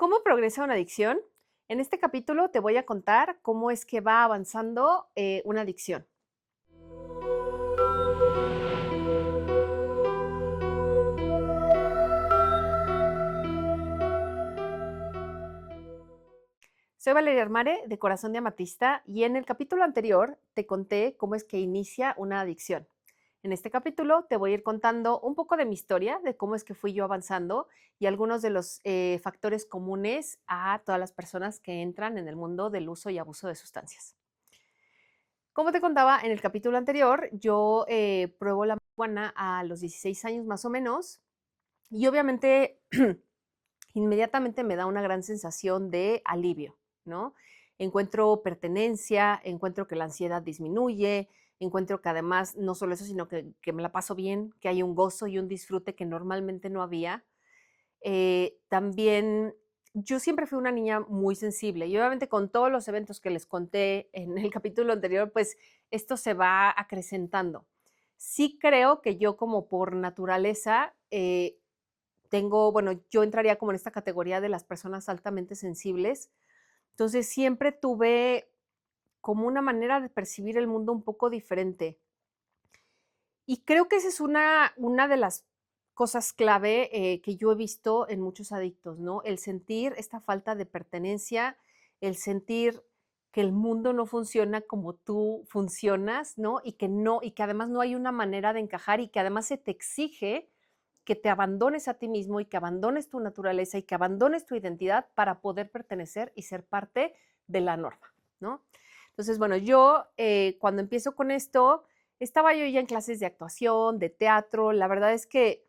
¿Cómo progresa una adicción? En este capítulo te voy a contar cómo es que va avanzando una adicción. Soy Valeria Armare de Corazón de Amatista y en el capítulo anterior te conté cómo es que inicia una adicción. En este capítulo te voy a ir contando un poco de mi historia, de cómo es que fui yo avanzando y algunos de los factores comunes a todas las personas que entran en el mundo del uso y abuso de sustancias. Como te contaba en el capítulo anterior, yo pruebo la marihuana a los 16 años más o menos y obviamente inmediatamente me da una gran sensación de alivio, ¿no? Encuentro pertenencia, encuentro que la ansiedad disminuye, encuentro que además no solo eso, sino que me la paso bien, que hay un gozo y un disfrute que normalmente no había. También yo siempre fui una niña muy sensible y obviamente con todos los eventos que les conté en el capítulo anterior, pues esto se va acrecentando. Sí creo que yo como por naturaleza tengo, bueno, yo entraría como en esta categoría de las personas altamente sensibles. Entonces siempre tuve como una manera de percibir el mundo un poco diferente. Y creo que esa es una de las cosas clave que yo he visto en muchos adictos, ¿no? El sentir esta falta de pertenencia, el sentir que el mundo no funciona como tú funcionas, ¿no? Y que además no hay una manera de encajar y que además se te exige que te abandones a ti mismo y que abandones tu naturaleza y que abandones tu identidad para poder pertenecer y ser parte de la norma, ¿no? Entonces, bueno, yo cuando empiezo con esto, estaba yo ya en clases de actuación, de teatro. La verdad es que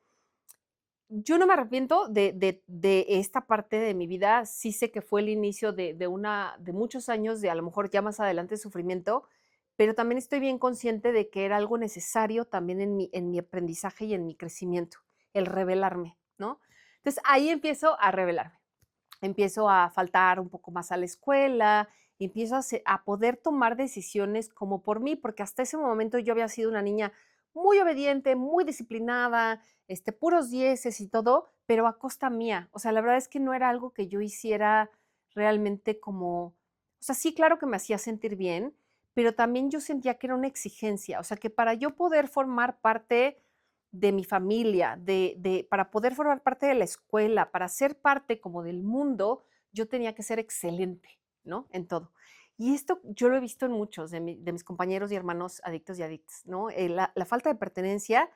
yo no me arrepiento de esta parte de mi vida. Sí sé que fue el inicio de muchos años, de a lo mejor ya más adelante sufrimiento, pero también estoy bien consciente de que era algo necesario también en mi aprendizaje y en mi crecimiento, el revelarme, ¿no? Entonces ahí empiezo a revelarme, empiezo a faltar un poco más a la escuela, empiezo a poder tomar decisiones como por mí, porque hasta ese momento yo había sido una niña muy obediente, muy disciplinada, puros dieces y todo, pero a costa mía. O sea, la verdad es que no era algo que yo hiciera realmente como, o sea, sí, claro que me hacía sentir bien, pero también yo sentía que era una exigencia. O sea, que para yo poder formar parte de mi familia, para poder formar parte de la escuela, para ser parte como del mundo, yo tenía que ser excelente, ¿no? En todo. Y esto yo lo he visto en muchos de mis compañeros y hermanos adictos y adictas, ¿no? La falta de pertenencia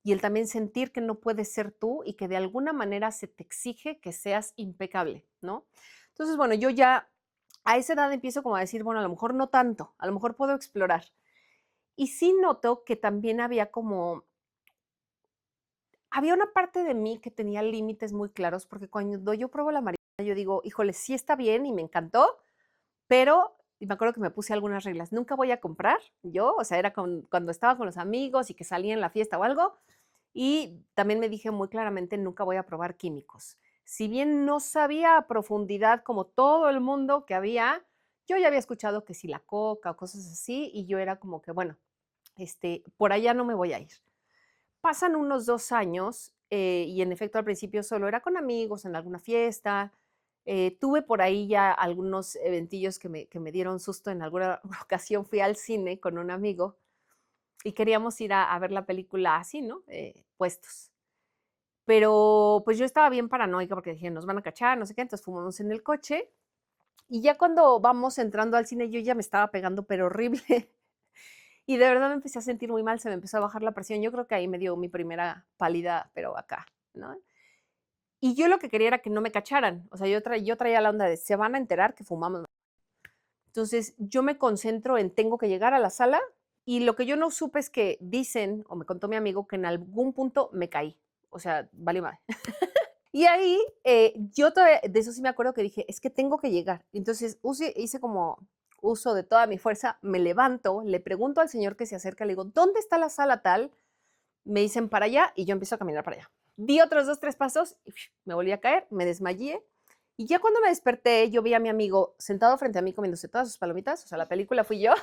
y el también sentir que no puedes ser tú y que de alguna manera se te exige que seas impecable, ¿no? Entonces, bueno, yo ya a esa edad empiezo como a decir, bueno, a lo mejor no tanto, a lo mejor puedo explorar. Y sí noto que también había una parte de mí que tenía límites muy claros, porque cuando yo pruebo la marihuana, yo digo, híjole, sí está bien y me encantó, pero, y me acuerdo que me puse algunas reglas, nunca voy a comprar yo, o sea, era cuando estaba con los amigos y que salía en la fiesta o algo, y también me dije muy claramente, nunca voy a probar químicos. Si bien no sabía a profundidad como todo el mundo que había, yo ya había escuchado que si la coca o cosas así, y yo era como que, bueno, por allá no me voy a ir. Pasan unos 2 años, y en efecto, al principio solo era con amigos, en alguna fiesta. Tuve por ahí ya algunos eventillos que me dieron susto. En alguna ocasión fui al cine con un amigo y queríamos ir a ver la película así, ¿no? Puestos. Pero, pues, yo estaba bien paranoica porque dije: "Nos van a cachar, no sé qué", entonces fumamos en el coche, y ya cuando vamos entrando al cine, yo ya me estaba pegando, pero horrible. Y de verdad me empecé a sentir muy mal, se me empezó a bajar la presión. Yo creo que ahí me dio mi primera pálida, pero acá, ¿no? Y yo lo que quería era que no me cacharan. O sea, yo traía la onda de, se van a enterar que fumamos. Entonces, yo me concentro en tengo que llegar a la sala y lo que yo no supe es que dicen, o me contó mi amigo, que en algún punto me caí. O sea, vale madre. Y ahí, yo todavía, de eso sí me acuerdo que dije, es que tengo que llegar. Entonces, hice como uso de toda mi fuerza, me levanto, le pregunto al señor que se acerca, le digo, ¿dónde está la sala tal? Me dicen para allá y yo empiezo a caminar para allá. Di otros 2, 3 pasos y me volví a caer, me desmayé. Y ya cuando me desperté, yo vi a mi amigo sentado frente a mí comiéndose todas sus palomitas, o sea, la película fui yo.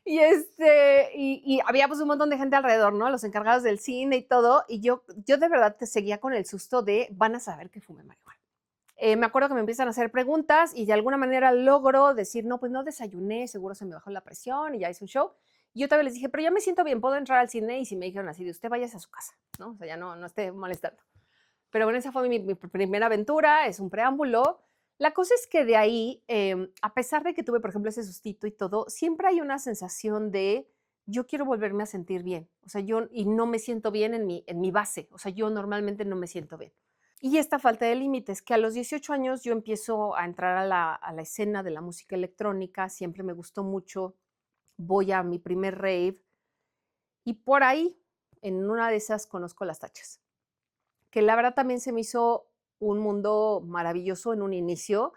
y había pues un montón de gente alrededor, ¿no? Los encargados del cine y todo, y yo de verdad te seguía con el susto de van a saber que fumé marihuana. Me acuerdo que me empiezan a hacer preguntas y de alguna manera logro decir, no, pues no desayuné, seguro se me bajó la presión y ya hice un show. Y yo también les dije, pero ya me siento bien, puedo entrar al cine. Y si me dijeron así, de usted váyase a su casa, ¿no? O sea, ya no esté molestando. Pero bueno, esa fue mi primera aventura, es un preámbulo. La cosa es que de ahí, a pesar de que tuve, por ejemplo, ese sustito y todo, siempre hay una sensación de yo quiero volverme a sentir bien. O sea, y no me siento bien en mi base. O sea, yo normalmente no me siento bien. Y esta falta de límites, que a los 18 años yo empiezo a entrar a la escena de la música electrónica, siempre me gustó mucho, voy a mi primer rave y por ahí, en una de esas, conozco las tachas, que la verdad también se me hizo un mundo maravilloso en un inicio.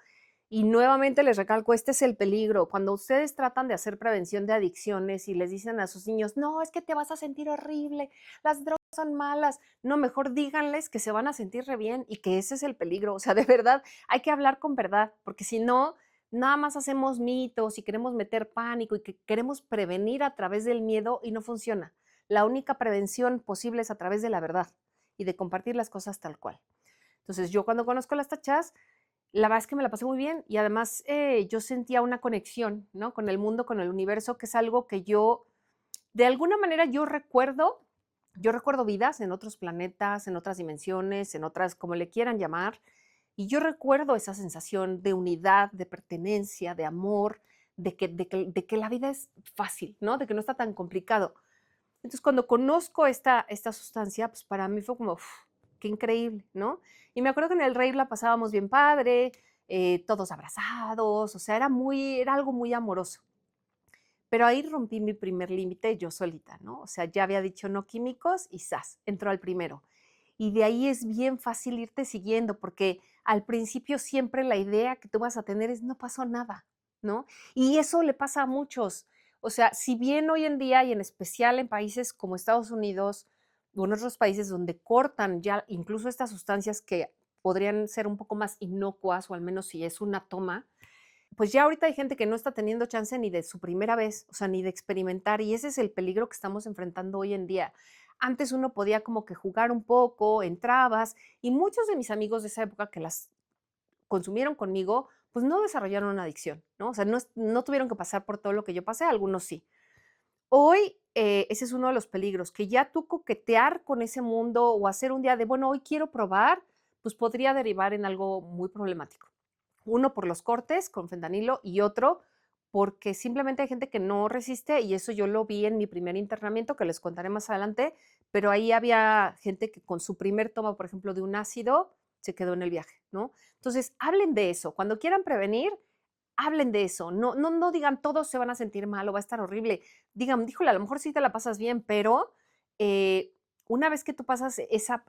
Y nuevamente les recalco, este es el peligro. Cuando ustedes tratan de hacer prevención de adicciones y les dicen a sus niños, no, es que te vas a sentir horrible, las drogas son malas. No, mejor díganles que se van a sentir re bien y que ese es el peligro. O sea, de verdad, hay que hablar con verdad, porque si no, nada más hacemos mitos y queremos meter pánico y que queremos prevenir a través del miedo y no funciona. La única prevención posible es a través de la verdad y de compartir las cosas tal cual. Entonces, yo cuando conozco las tachas, la verdad es que me la pasé muy bien y además yo sentía una conexión, ¿no? Con el mundo, con el universo, que es algo que yo, de alguna manera, yo recuerdo vidas en otros planetas, en otras dimensiones, en otras, como le quieran llamar, y yo recuerdo esa sensación de unidad, de pertenencia, de amor, de que la vida es fácil, ¿no? De que no está tan complicado. Entonces, cuando conozco esta sustancia, pues para mí fue como, uf, qué increíble, ¿no? Y me acuerdo que en el rave la pasábamos bien padre, todos abrazados, o sea, era algo muy amoroso. Pero ahí rompí mi primer límite yo solita, ¿no? O sea, ya había dicho no químicos y ¡zas! Entró al primero. Y de ahí es bien fácil irte siguiendo, porque al principio siempre la idea que tú vas a tener es no pasó nada, ¿no? Y eso le pasa a muchos. O sea, si bien hoy en día y en especial en países como Estados Unidos o en otros países donde cortan ya incluso estas sustancias que podrían ser un poco más inocuas o al menos si es una toma, pues ya ahorita hay gente que no está teniendo chance ni de su primera vez, o sea, ni de experimentar, y ese es el peligro que estamos enfrentando hoy en día. Antes uno podía como que jugar un poco, entrabas, y muchos de mis amigos de esa época que las consumieron conmigo, pues no desarrollaron una adicción, ¿no? O sea, no tuvieron que pasar por todo lo que yo pasé, algunos sí. Hoy, ese es uno de los peligros, que ya tú coquetear con ese mundo o hacer un día de, bueno, hoy quiero probar, pues podría derivar en algo muy problemático. Uno por los cortes con fentanilo y otro porque simplemente hay gente que no resiste y eso yo lo vi en mi primer internamiento, que les contaré más adelante, pero ahí había gente que con su primer toma, por ejemplo, de un ácido, se quedó en el viaje, ¿no? Entonces, hablen de eso. Cuando quieran prevenir, hablen de eso. No digan todos se van a sentir mal o va a estar horrible. Digan, híjole, a lo mejor sí te la pasas bien, pero una vez que tú pasas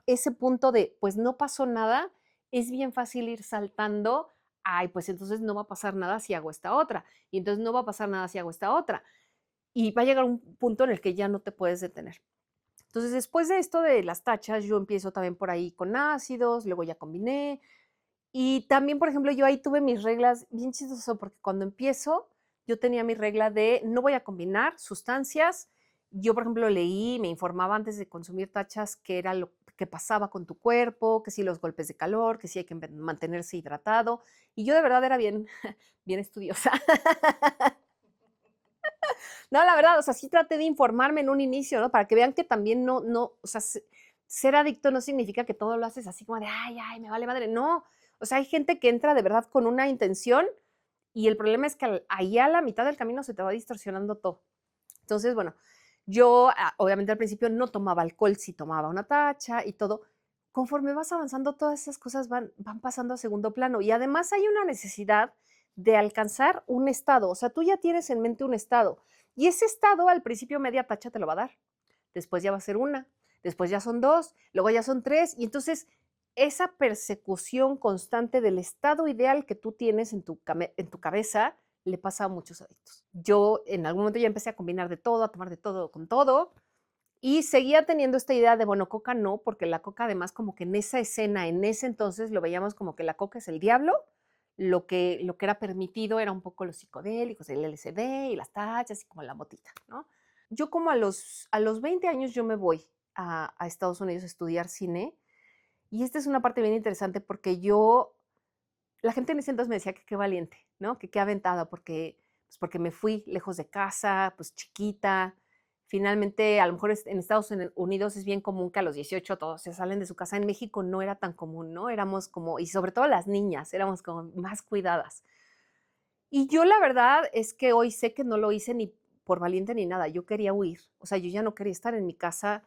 ese punto de, pues no pasó nada, es bien fácil ir saltando. Ay, pues entonces no va a pasar nada si hago esta otra. Y entonces no va a pasar nada si hago esta otra. Y va a llegar un punto en el que ya no te puedes detener. Entonces, después de esto de las tachas, yo empiezo también por ahí con ácidos, luego ya combiné, y también, por ejemplo, yo ahí tuve mis reglas bien chistoso, porque cuando empiezo, yo tenía mi regla de no voy a combinar sustancias. Yo, por ejemplo, leí, me informaba antes de consumir tachas qué era lo que pasaba con tu cuerpo, que si los golpes de calor, que si hay que mantenerse hidratado. Y yo de verdad era bien, bien estudiosa. No, la verdad, o sea, sí traté de informarme en un inicio, ¿no? Para que vean que también o sea, ser adicto no significa que todo lo haces así como de, ay, me vale madre. No, o sea, hay gente que entra de verdad con una intención y el problema es que ahí a la mitad del camino se te va distorsionando todo. Entonces, bueno, yo obviamente al principio no tomaba alcohol, sí tomaba una tacha y todo. Conforme vas avanzando, todas esas cosas van pasando a segundo plano y además hay una necesidad de alcanzar un estado. O sea, tú ya tienes en mente un estado y ese estado al principio media tacha te lo va a dar. Después ya va a ser una, después ya son dos, luego ya son tres y entonces esa persecución constante del estado ideal que tú tienes en tu cabeza le pasa a muchos adictos. Yo en algún momento ya empecé a combinar de todo, a tomar de todo con todo, y seguía teniendo esta idea de, bueno, coca no, porque la coca además como que en esa escena, en ese entonces lo veíamos como que la coca es el diablo, lo que era permitido era un poco los psicodélicos, el LSD y las tachas y como la motita, ¿no? Yo como a los 20 años yo me voy a Estados Unidos a estudiar cine y esta es una parte bien interesante porque la gente en ese entonces me decía que qué valiente, ¿no? Que qué aventada, porque me fui lejos de casa, pues chiquita. Finalmente, a lo mejor en Estados Unidos es bien común que a los 18 todos se salen de su casa. En México no era tan común, ¿no? Éramos como, y sobre todo las niñas, éramos como más cuidadas. Y yo la verdad es que hoy sé que no lo hice ni por valiente ni nada. Yo quería huir. O sea, yo ya no quería estar en mi casa.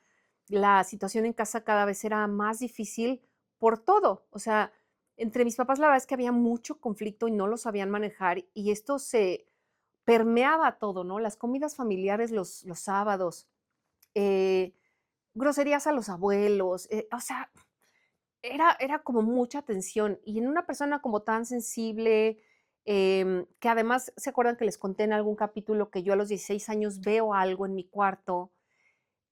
La situación en casa cada vez era más difícil por todo. O sea, entre mis papás la verdad es que había mucho conflicto y no lo sabían manejar y esto se permeaba todo, ¿no? Las comidas familiares los sábados, eh, groserías a los abuelos, o sea, era como mucha tensión. Y en una persona como tan sensible, que además, ¿se acuerdan que les conté en algún capítulo que yo a los 16 años veo algo en mi cuarto?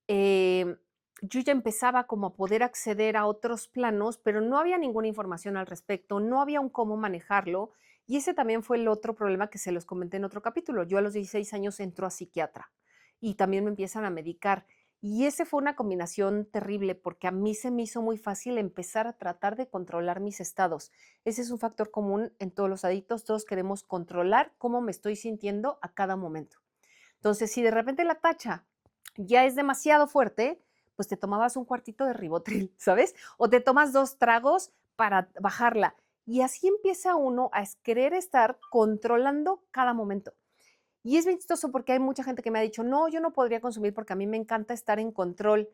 Em, yo ya empezaba como a poder acceder a otros planos, pero no había ninguna información al respecto, no había un cómo manejarlo. Y ese también fue el otro problema que se los comenté en otro capítulo. Yo a los 16 años entro a psiquiatra y también me empiezan a medicar. Y ese fue una combinación terrible porque a mí se me hizo muy fácil empezar a tratar de controlar mis estados. Ese es un factor común en todos los adictos. Todos queremos controlar cómo me estoy sintiendo a cada momento. Entonces, si de repente la tacha ya es demasiado fuerte, pues te tomabas un cuartito de ribotril, ¿sabes? O te tomas 2 tragos para bajarla. Y así empieza uno a querer estar controlando cada momento. Y es bien chistoso porque hay mucha gente que me ha dicho, no, yo no podría consumir porque a mí me encanta estar en control.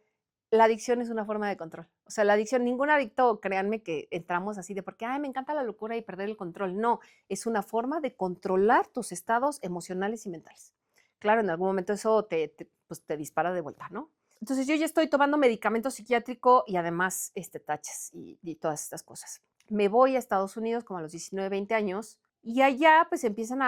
La adicción es una forma de control. O sea, la adicción, ningún adicto, créanme que entramos así de porque, ay, me encanta la locura y perder el control. No, es una forma de controlar tus estados emocionales y mentales. Claro, en algún momento eso pues te dispara de vuelta, ¿no? Entonces yo ya estoy tomando medicamento psiquiátrico y además tachas y todas estas cosas. Me voy a Estados Unidos como a los 19, 20 años y allá pues empiezan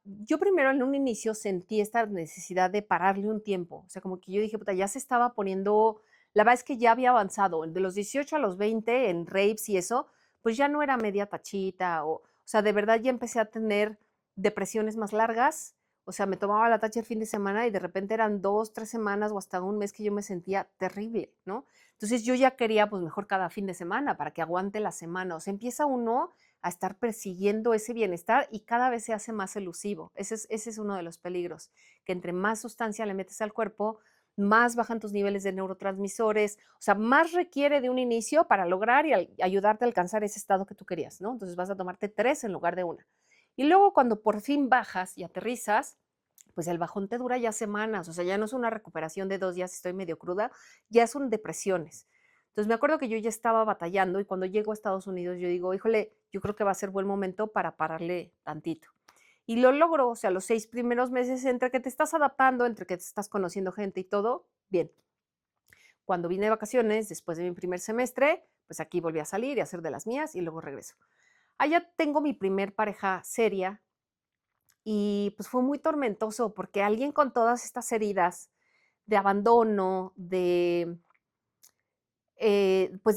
yo primero en un inicio sentí esta necesidad de pararle un tiempo, o sea, como que yo dije, puta, ya se estaba poniendo, la verdad es que ya había avanzado, de los 18 a los 20 en rapes y eso, pues ya no era media tachita, o sea, de verdad ya empecé a tener depresiones más largas, o sea, me tomaba la tacha el fin de semana y de repente eran 2, 3 semanas o hasta un mes que yo me sentía terrible, ¿no? Entonces yo ya quería, pues mejor cada fin de semana para que aguante la semana. O sea, empieza uno a estar persiguiendo ese bienestar y cada vez se hace más elusivo. Ese es uno de los peligros, que entre más sustancia le metes al cuerpo, más bajan tus niveles de neurotransmisores, o sea, más requiere de un inicio para lograr y ayudarte a alcanzar ese estado que tú querías, ¿no? Entonces vas a tomarte 3 en lugar de una. Y luego cuando por fin bajas y aterrizas, pues el bajón te dura ya semanas, o sea, ya no es una recuperación de 2 días, estoy medio cruda, ya son depresiones. Entonces me acuerdo que yo ya estaba batallando y cuando llego a Estados Unidos yo digo, híjole, yo creo que va a ser buen momento para pararle tantito. Y lo logro, o sea, los 6 primeros meses entre que te estás adaptando, entre que te estás conociendo gente y todo, bien. Cuando vine de vacaciones, después de mi primer semestre, pues aquí volví a salir y a hacer de las mías y luego regreso. Allá tengo mi primer pareja seria y pues fue muy tormentoso porque alguien con todas estas heridas de abandono, pues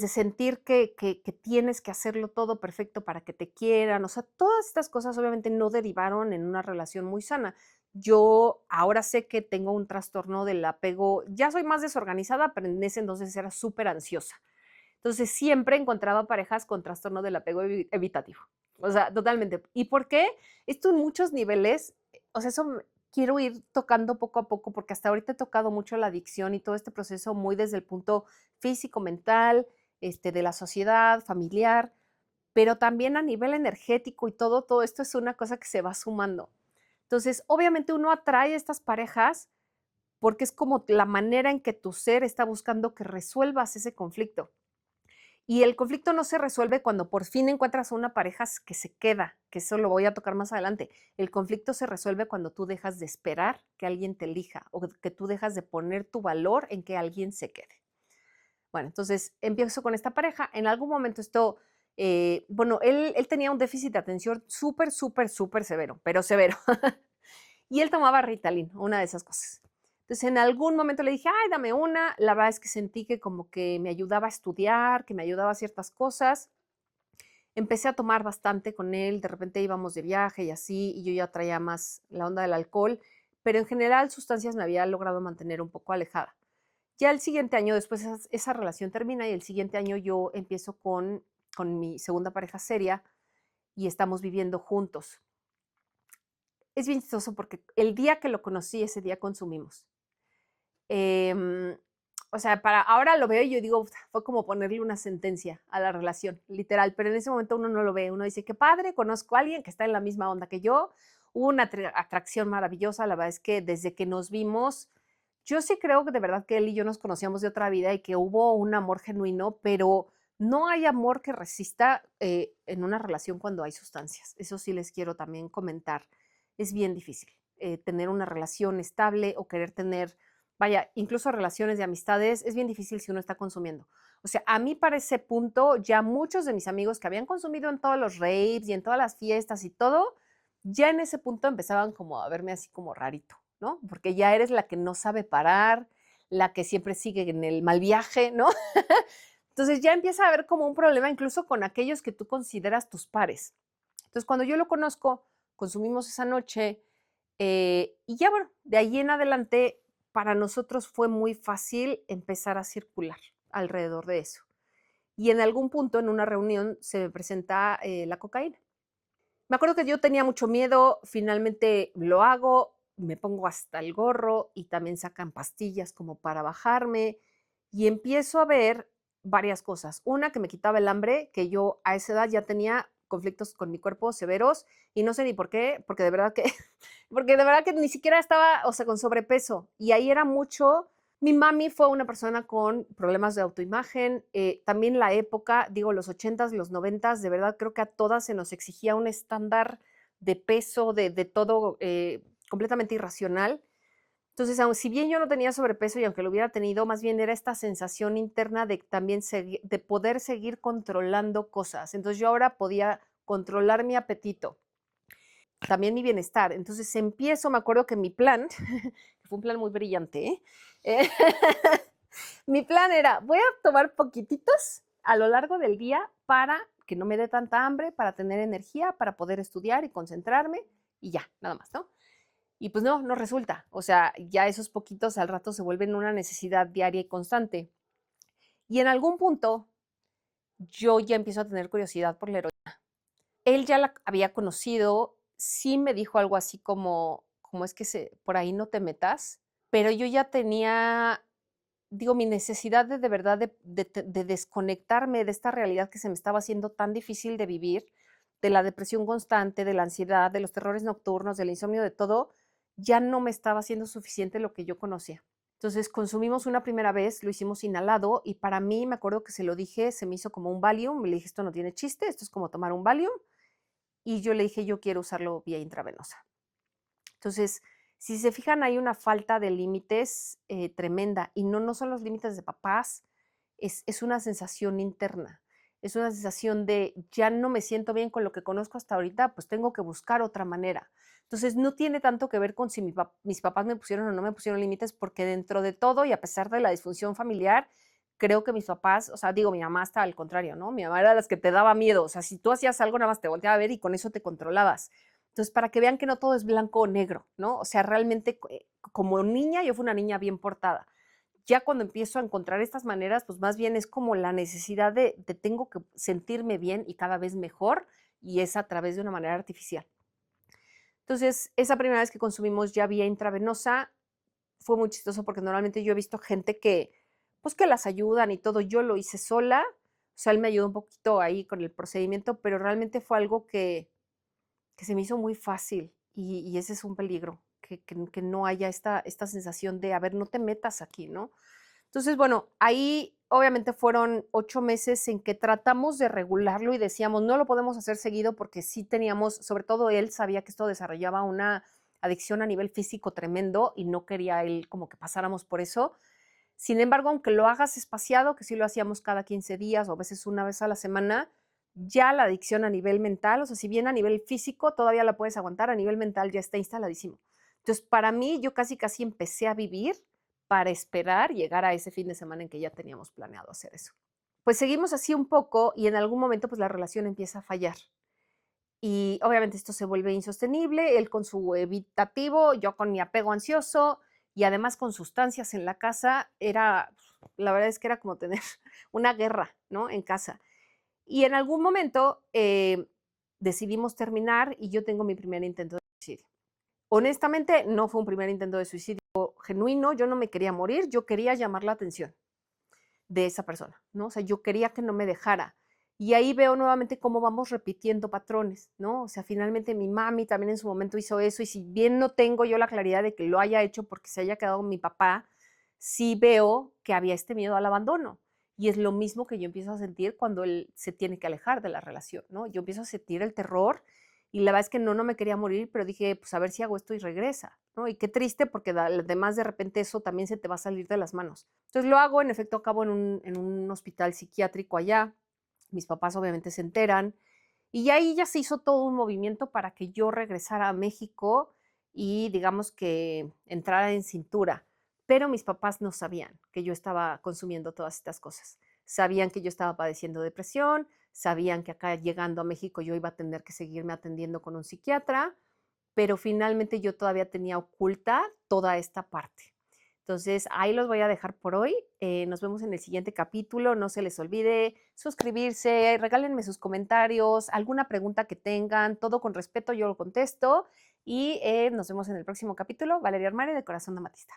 de sentir que tienes que hacerlo todo perfecto para que te quieran, o sea, todas estas cosas obviamente no derivaron en una relación muy sana. Yo ahora sé que tengo un trastorno del apego, ya soy más desorganizada, pero en ese entonces era súper ansiosa. Entonces siempre encontraba parejas con trastorno del apego evitativo. O sea, totalmente. ¿Y por qué? Esto en muchos niveles, o sea, quiero ir tocando poco a poco, porque hasta ahorita he tocado mucho la adicción y todo este proceso muy desde el punto físico, mental, de la sociedad, familiar, pero también a nivel energético y todo esto es una cosa que se va sumando. Entonces, obviamente uno atrae a estas parejas porque es como la manera en que tu ser está buscando que resuelvas ese conflicto. Y el conflicto no se resuelve cuando por fin encuentras a una pareja que se queda, que eso lo voy a tocar más adelante. El conflicto se resuelve cuando tú dejas de esperar que alguien te elija o que tú dejas de poner tu valor en que alguien se quede. Bueno, entonces empiezo con esta pareja. En algún momento bueno, él tenía un déficit de atención súper, súper, súper severo, pero severo. Y él tomaba Ritalin, una de esas cosas. Entonces, en algún momento le dije, ay, dame una. La verdad es que sentí que como que me ayudaba a estudiar, que me ayudaba a ciertas cosas. Empecé a tomar bastante con él, de repente íbamos de viaje y así, y yo ya traía más la onda del alcohol, pero en general sustancias me había logrado mantener un poco alejada. Ya el siguiente año, después esa relación termina y el siguiente año yo empiezo con mi segunda pareja seria y estamos viviendo juntos. Es bien chistoso porque el día que lo conocí, ese día consumimos. Em, o sea, para ahora lo veo y yo digo, fue como ponerle una sentencia a la relación, literal, pero en ese momento uno no lo ve, uno dice, qué padre, conozco a alguien que está en la misma onda que yo, hubo una atracción maravillosa, la verdad es que desde que nos vimos, yo sí creo que de verdad que él y yo nos conocíamos de otra vida y que hubo un amor genuino, pero no hay amor que resista en una relación cuando hay sustancias. Eso sí les quiero también comentar. Es bien difícil tener una relación estable o querer tener, vaya, incluso relaciones de amistades, es bien difícil si uno está consumiendo. O sea, a mí para ese punto, ya muchos de mis amigos que habían consumido en todos los raves y en todas las fiestas y todo, ya en ese punto empezaban como a verme así como rarito, ¿no? Porque ya eres la que no sabe parar, la que siempre sigue en el mal viaje, ¿no? Entonces ya empieza a haber como un problema incluso con aquellos que tú consideras tus pares. Entonces cuando yo lo conozco, consumimos esa noche y ya bueno, de ahí en adelante para nosotros fue muy fácil empezar a circular alrededor de eso. Y en algún punto en una reunión se me presenta la cocaína. Me acuerdo que yo tenía mucho miedo, finalmente lo hago, me pongo hasta el gorro y también sacan pastillas como para bajarme y empiezo a ver varias cosas. Una, que me quitaba el hambre, que yo a esa edad ya tenía conflictos con mi cuerpo severos y no sé ni por qué, porque de verdad que, porque de verdad que ni siquiera estaba, o sea, con sobrepeso. Y ahí era mucho. Mi mami fue una persona con problemas de autoimagen, también la época, digo, los 80s, los 90s, de verdad creo que a todas se nos exigía un estándar de peso, de todo completamente irracional. Entonces, aun si bien yo no tenía sobrepeso y aunque lo hubiera tenido, más bien era esta sensación interna de también de poder seguir controlando cosas. Entonces yo ahora podía controlar mi apetito, también mi bienestar. Entonces empiezo, me acuerdo que mi plan, que fue un plan muy brillante, ¿eh? Eh, mi plan era, voy a tomar poquititos a lo largo del día para que no me dé tanta hambre, para tener energía, para poder estudiar y concentrarme y ya, nada más, ¿no? Y pues no, no resulta. O sea, ya esos poquitos al rato se vuelven una necesidad diaria y constante. Y en algún punto yo ya empiezo a tener curiosidad por la heroína. Él ya la había conocido, sí me dijo algo así como es que por ahí no te metas, pero yo ya tenía, digo, mi necesidad de verdad de desconectarme de esta realidad que se me estaba haciendo tan difícil de vivir, de la depresión constante, de la ansiedad, de los terrores nocturnos, del insomnio, de todo, ya no me estaba haciendo suficiente lo que yo conocía. Entonces consumimos una primera vez, lo hicimos inhalado y para mí, me acuerdo que se lo dije, se me hizo como un Valium, le dije, esto no tiene chiste, esto es como tomar un Valium y yo le dije, yo quiero usarlo vía intravenosa. Entonces, si se fijan, hay una falta de límites tremenda y no son los límites de papás, es una sensación interna, es una sensación de ya no me siento bien con lo que conozco hasta ahorita, pues tengo que buscar otra manera. Entonces, no tiene tanto que ver con si mis papás me pusieron o no me pusieron límites, porque dentro de todo y a pesar de la disfunción familiar, creo que mis papás, o sea, digo, mi mamá está al contrario, ¿no? Mi mamá era de las que te daba miedo, o sea, si tú hacías algo, nada más te volteaba a ver y con eso te controlabas. Entonces, para que vean que no todo es blanco o negro, ¿no? O sea, realmente como niña, yo fui una niña bien portada. Ya cuando empiezo a encontrar estas maneras, pues más bien es como la necesidad de tengo que sentirme bien y cada vez mejor, y es a través de una manera artificial. Entonces, esa primera vez que consumimos ya vía intravenosa fue muy chistoso porque normalmente yo he visto gente que, pues que las ayudan y todo. Yo lo hice sola, o sea, él me ayudó un poquito ahí con el procedimiento, pero realmente fue algo que se me hizo muy fácil y ese es un peligro, que no haya esta sensación de, a ver, no te metas aquí, ¿no? Entonces, bueno, ahí obviamente fueron 8 meses en que tratamos de regularlo y decíamos, no lo podemos hacer seguido porque sí teníamos, sobre todo él sabía que esto desarrollaba una adicción a nivel físico tremendo y no quería él como que pasáramos por eso. Sin embargo, aunque lo hagas espaciado, que sí lo hacíamos cada 15 días o a veces una vez a la semana, ya la adicción a nivel mental, o sea, si bien a nivel físico todavía la puedes aguantar, a nivel mental ya está instaladísimo. Entonces, para mí, yo casi empecé a vivir para esperar llegar a ese fin de semana en que ya teníamos planeado hacer eso. pues seguimos así un poco y en algún momento pues la relación empieza a fallar. Y obviamente esto se vuelve insostenible, él con su evitativo, yo con mi apego ansioso y además con sustancias en la casa, la verdad es que era como tener una guerra, ¿no? En casa. Y en algún momento decidimos terminar y yo tengo mi primer intento de suicidio. Honestamente, no fue un primer intento de suicidio genuino, yo no me quería morir, yo quería llamar la atención de esa persona, ¿no? O sea, yo quería que no me dejara. Y ahí veo nuevamente cómo vamos repitiendo patrones, ¿no? O sea, finalmente mi mami también en su momento hizo eso y si bien no tengo yo la claridad de que lo haya hecho porque se haya quedado mi papá, sí veo que había este miedo al abandono. Y es lo mismo que yo empiezo a sentir cuando él se tiene que alejar de la relación, ¿no? Yo empiezo a sentir el terror y la verdad es que no me quería morir, pero dije, pues a ver si hago esto y regresa, ¿no? Y qué triste porque además de repente eso también se te va a salir de las manos. Entonces lo hago, en efecto acabo en un hospital psiquiátrico allá, mis papás obviamente se enteran y ahí ya se hizo todo un movimiento para que yo regresara a México y digamos que entrara en cintura, pero mis papás no sabían que yo estaba consumiendo todas estas cosas. Sabían que yo estaba padeciendo depresión, sabían que acá llegando a México yo iba a tener que seguirme atendiendo con un psiquiatra, pero finalmente yo todavía tenía oculta toda esta parte. Entonces, ahí los voy a dejar por hoy. Nos vemos en el siguiente capítulo. No se les olvide suscribirse, regálenme sus comentarios, alguna pregunta que tengan, todo con respeto, yo lo contesto. Y nos vemos en el próximo capítulo. Valeria Armari, de Corazón de Amatista.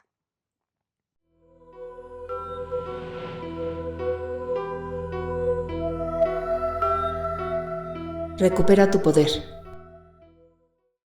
Recupera tu poder.